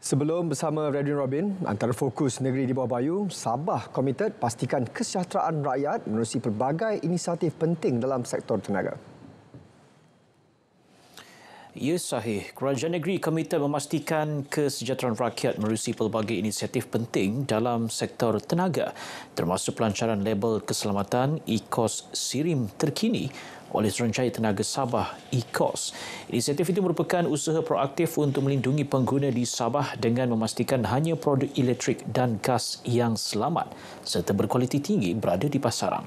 Sebelum bersama Radin Robin, antara fokus negeri di bawah Bayu, Sabah komited pastikan kesejahteraan rakyat menerusi pelbagai inisiatif penting dalam sektor tenaga. Ya sahih, Kerajaan Negeri komited memastikan kesejahteraan rakyat menerusi pelbagai inisiatif penting dalam sektor tenaga, termasuk pelancaran label keselamatan ECOS SIRIM terkini oleh Suruhanjaya Tenaga Sabah ECOS. Inisiatif itu merupakan usaha proaktif untuk melindungi pengguna di Sabah dengan memastikan hanya produk elektrik dan gas yang selamat serta berkualiti tinggi berada di pasaran.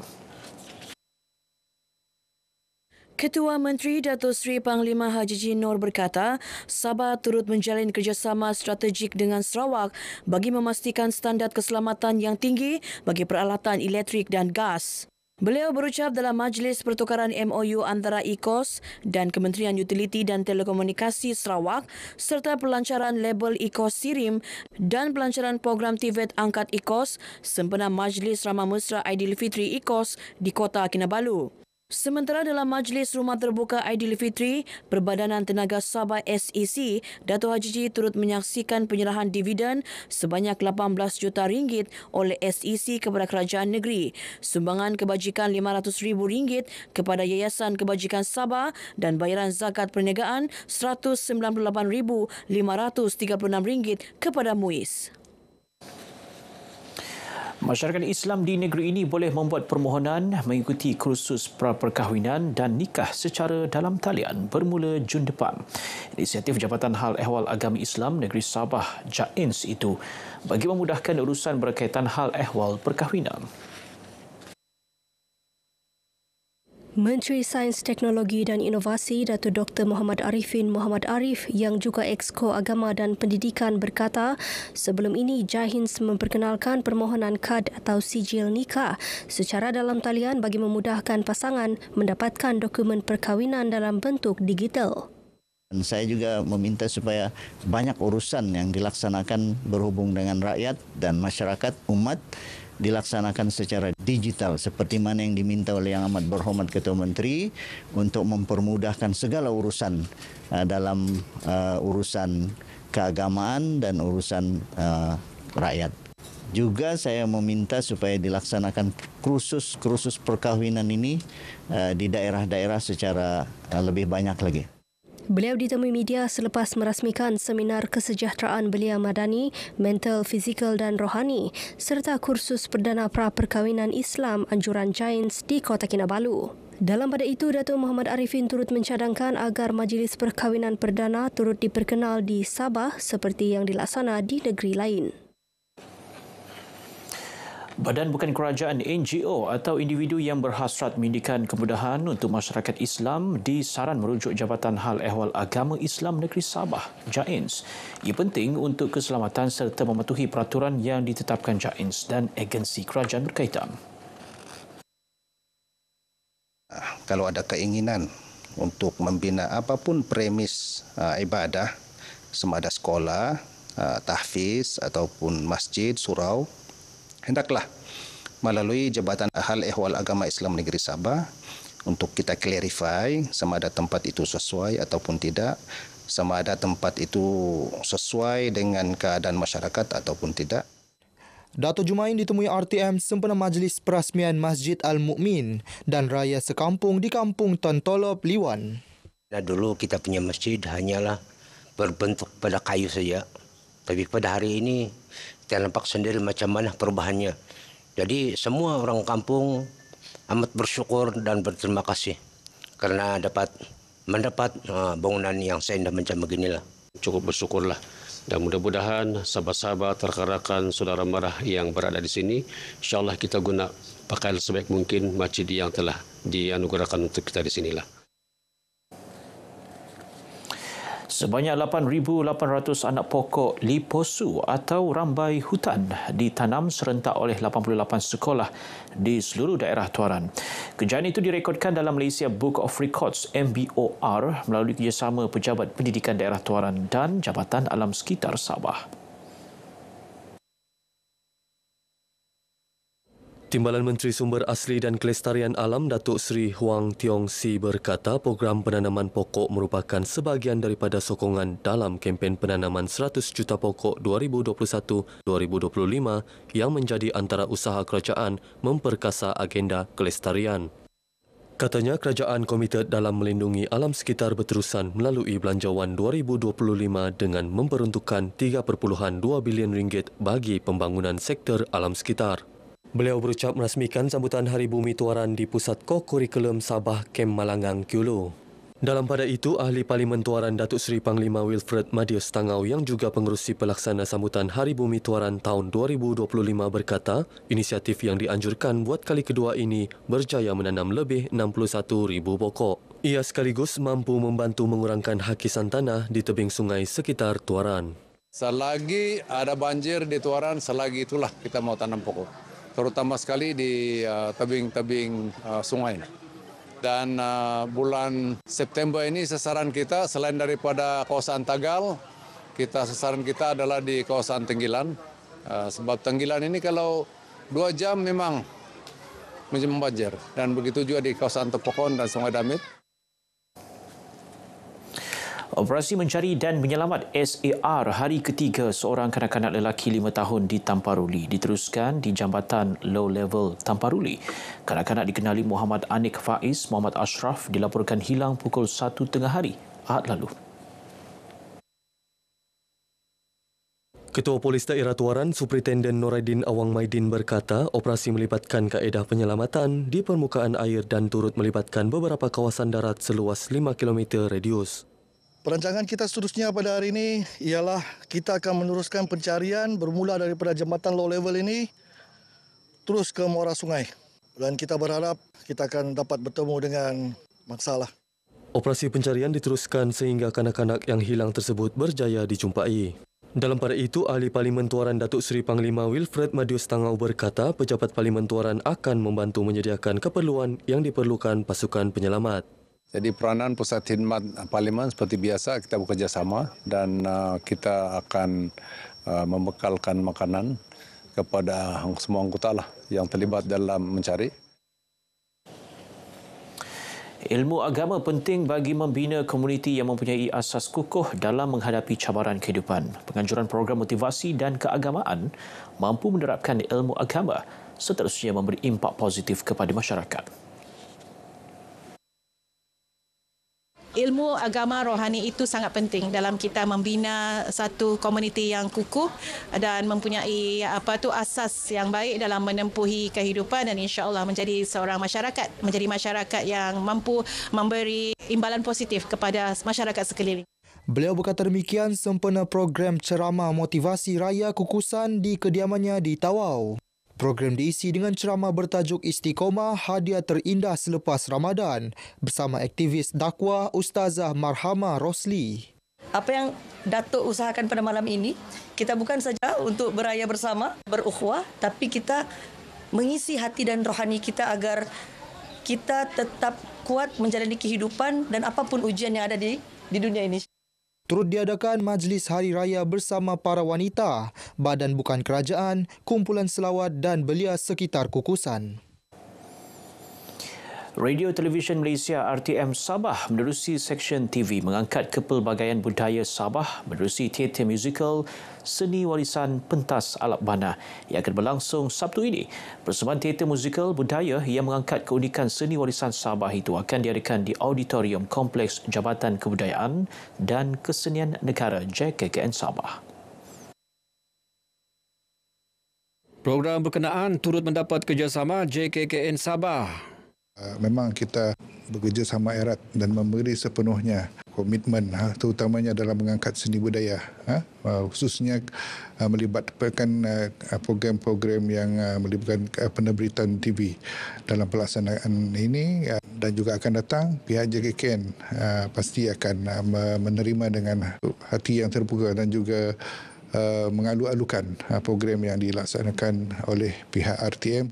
Ketua Menteri Datuk Seri Panglima Haji Ji Noor berkata, Sabah turut menjalin kerjasama strategik dengan Sarawak bagi memastikan standard keselamatan yang tinggi bagi peralatan elektrik dan gas. Beliau berucap dalam Majlis Pertukaran MOU antara ECOS dan Kementerian Utiliti dan Telekomunikasi Sarawak serta pelancaran label ECOS SIRIM dan pelancaran program TVET angkat ECOS sempena Majlis Ramah Mesra Aidilfitri ECOS di Kota Kinabalu. Sementara dalam Majlis Rumah Terbuka Aidilfitri, Perbadanan Tenaga Sabah SEC, Dato' Haji Ji turut menyaksikan penyerahan dividen sebanyak 18 juta ringgit oleh SEC kepada kerajaan negeri, sumbangan kebajikan RM500,000 kepada Yayasan Kebajikan Sabah dan bayaran zakat perniagaan RM198,536 kepada MUIS. Masyarakat Islam di negeri ini boleh membuat permohonan mengikuti kursus pra-perkahwinan dan nikah secara dalam talian bermula Jun depan. Inisiatif Jabatan Hal Ehwal Agama Islam Negeri Sabah JAINS itu bagi memudahkan urusan berkaitan hal ehwal perkahwinan. Menteri Sains, Teknologi dan Inovasi Datuk Dr. Muhammad Arifin Muhammad Arif yang juga Exco Agama dan Pendidikan berkata, sebelum ini JAINS memperkenalkan permohonan kad atau sijil nikah secara dalam talian bagi memudahkan pasangan mendapatkan dokumen perkahwinan dalam bentuk digital. Saya juga meminta supaya banyak urusan yang dilaksanakan berhubung dengan rakyat dan masyarakat umat dilaksanakan secara digital seperti mana yang diminta oleh Yang Amat Berhormat Ketua Menteri untuk mempermudahkan segala urusan dalam urusan keagamaan dan urusan rakyat. Juga saya meminta supaya dilaksanakan kursus perkahwinan ini di daerah-daerah secara lebih banyak lagi. Beliau ditemui media selepas merasmikan seminar kesejahteraan belia madani, mental, fizikal dan rohani serta kursus perdana pra-perkahwinan Islam anjuran JAINS di Kota Kinabalu. Dalam pada itu, Datuk Muhammad Arifin turut mencadangkan agar majlis perkahwinan perdana turut diperkenal di Sabah seperti yang dilaksana di negeri lain. Badan Bukan Kerajaan NGO atau individu yang berhasrat menindikkan kemudahan untuk masyarakat Islam disaran merujuk Jabatan Hal Ehwal Agama Islam Negeri Sabah, JAINS. Ia penting untuk keselamatan serta mematuhi peraturan yang ditetapkan JAINS dan agensi kerajaan berkaitan. Kalau ada keinginan untuk membina apapun premis ibadah, sama ada sekolah, tahfiz ataupun masjid, surau, hendaklah melalui Jabatan Hal Ehwal Agama Islam Negeri Sabah untuk kita clarify sama ada tempat itu sesuai ataupun tidak, sama ada tempat itu sesuai dengan keadaan masyarakat ataupun tidak. Dato' Jumain ditemui RTM sempena majlis perasmian Masjid Al-Mu'min dan Raya Sekampung di Kampung Tontolop, Liwan. Dulu kita punya masjid hanyalah berbentuk pada kayu saja. Tapi pada hari ini kita nampak sendiri macam mana perubahannya. Jadi semua orang kampung amat bersyukur dan berterima kasih kerana mendapat bangunan yang seindah macam beginilah. Cukup bersyukurlah dan mudah-mudahan sahabat-sahabat rakan-rakan saudara mara yang berada di sini, insyaAllah kita guna pakai sebaik mungkin masjid yang telah dianugerahkan untuk kita di sinilah. Sebanyak 8,800 anak pokok liposu atau rambai hutan ditanam serentak oleh 88 sekolah di seluruh daerah Tuaran. Kejayaan itu direkodkan dalam Malaysia Book of Records MBOR melalui kerjasama Pejabat Pendidikan Daerah Tuaran dan Jabatan Alam Sekitar Sabah. Timbalan Menteri Sumber Asli dan Kelestarian Alam Datuk Seri Huang Tiong Si berkata program penanaman pokok merupakan sebahagian daripada sokongan dalam kempen penanaman 100 juta pokok 2021-2025 yang menjadi antara usaha kerajaan memperkasa agenda kelestarian. Katanya kerajaan komited dalam melindungi alam sekitar berterusan melalui Belanjawan 2025 dengan memperuntukkan 3.2 bilion ringgit bagi pembangunan sektor alam sekitar. Beliau berucap merasmikan sambutan Hari Bumi Tuaran di Pusat Co-Kurikulum Sabah Kem Malangang Kiulu. Dalam pada itu, Ahli Parlimen Tuaran Datuk Seri Panglima Wilfred Madius Tangau yang juga pengerusi pelaksana sambutan Hari Bumi Tuaran tahun 2025 berkata, inisiatif yang dianjurkan buat kali kedua ini berjaya menanam lebih 61,000 pokok. Ia sekaligus mampu membantu mengurangkan hakisan tanah di tebing sungai sekitar Tuaran. Selagi ada banjir di Tuaran, selagi itulah kita mau tanam pokok. Terutama sekali di tebing-tebing sungai. Dan bulan September ini sasaran kita selain daripada kawasan Tagal, sasaran kita adalah di kawasan Tenggilan. Sebab Tenggilan ini kalau 2 jam memang membanjir. Dan begitu juga di kawasan Tepokon dan Sungai Damit. Operasi mencari dan menyelamat SAR hari ketiga seorang kanak-kanak lelaki 5 tahun di Tamparuli diteruskan di Jambatan Low Level Tamparuli. Kanak-kanak dikenali Muhammad Anik Faiz, Muhammad Ashraf dilaporkan hilang pukul 1 tengah hari Ahad lalu. Ketua Polis Daerah Tuaran, Superintenden Noradin Awang Maidin berkata operasi melibatkan kaedah penyelamatan di permukaan air dan turut melibatkan beberapa kawasan darat seluas 5 km radius. Perancangan kita seterusnya pada hari ini ialah kita akan meneruskan pencarian bermula daripada jambatan low level ini terus ke muara sungai. Dan kita berharap kita akan dapat bertemu dengan mangsalah. Operasi pencarian diteruskan sehingga kanak-kanak yang hilang tersebut berjaya dijumpai. Dalam pada itu, Ahli Parlimen Tuaran Datuk Seri Panglima Wilfred Madius Tangau berkata pejabat Parlimen Tuaran akan membantu menyediakan keperluan yang diperlukan pasukan penyelamat. Jadi peranan Pusat Khidmat Parlimen seperti biasa kita bekerjasama dan kita akan membekalkan makanan kepada semua anggota yang terlibat dalam mencari. Ilmu agama penting bagi membina komuniti yang mempunyai asas kukuh dalam menghadapi cabaran kehidupan. Penganjuran program motivasi dan keagamaan mampu menerapkan ilmu agama seterusnya memberi impak positif kepada masyarakat. Ilmu agama rohani itu sangat penting dalam kita membina satu komuniti yang kukuh dan mempunyai asas yang baik dalam menempuhi kehidupan dan insya-Allah menjadi seorang masyarakat, menjadi masyarakat yang mampu memberi imbalan positif kepada masyarakat sekeliling. Beliau berkata demikian sempena program ceramah motivasi raya kukusan di kediamannya di Tawau. Program diisi dengan ceramah bertajuk Istiqomah Hadiah Terindah Selepas Ramadan bersama aktivis dakwah Ustazah Marhamah Rosli. Apa yang Datuk usahakan pada malam ini, kita bukan saja untuk beraya bersama, berukhuwah, tapi kita mengisi hati dan rohani kita agar kita tetap kuat menjalani kehidupan dan apapun ujian yang ada di dunia ini. Turut diadakan Majlis Hari Raya bersama para wanita, Badan Bukan Kerajaan, kumpulan selawat dan belia sekitar kukusan. Radio Televisyen Malaysia RTM Sabah menerusi Seksyen TV mengangkat kepelbagaian budaya Sabah menerusi teater musikal Seni Warisan Pentas Alap Bana yang akan berlangsung Sabtu ini. Persembahan teater musikal budaya yang mengangkat keunikan seni warisan Sabah itu akan diadakan di Auditorium Kompleks Jabatan Kebudayaan dan Kesenian Negara JKKN Sabah. Program berkenaan turut mendapat kerjasama JKKN Sabah. Memang kita bekerjasama erat dan memberi sepenuhnya komitmen terutamanya dalam mengangkat seni budaya, khususnya melibatkan program-program yang melibatkan penerbitatan TV dalam pelaksanaan ini dan juga akan datang pihak JKKN pasti akan menerima dengan hati yang terbuka dan juga mengalu-alukan program yang dilaksanakan oleh pihak RTM.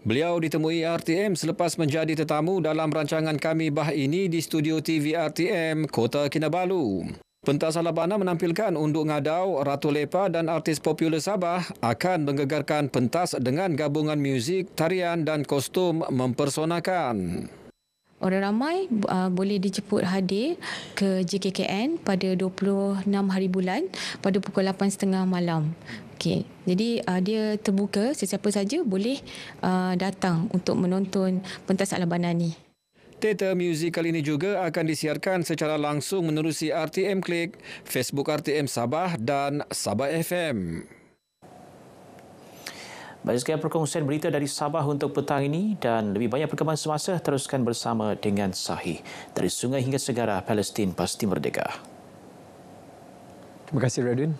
Beliau ditemui RTM selepas menjadi tetamu dalam rancangan Kami Bah ini di studio TV RTM Kota Kinabalu. Pentas Alabana menampilkan Unduk Ngadau, Ratu Lepa dan artis popular Sabah akan menggegarkan pentas dengan gabungan muzik, tarian dan kostum mempersonakan. Orang ramai boleh dijemput hadir ke JKKN pada 26 hari bulan pada pukul 8.30 malam. Okey. Jadi dia terbuka, sesiapa saja boleh datang untuk menonton pentas Alabana ni. Teater muzik kali ini juga akan disiarkan secara langsung menerusi RTM Klik, Facebook RTM Sabah dan Sabah FM. Baik, sekian perkongsian berita dari Sabah untuk petang ini dan lebih banyak perkembangan semasa teruskan bersama dengan Sahih. Dari sungai hingga segara, Palestin pasti merdeka. Terima kasih, Radin.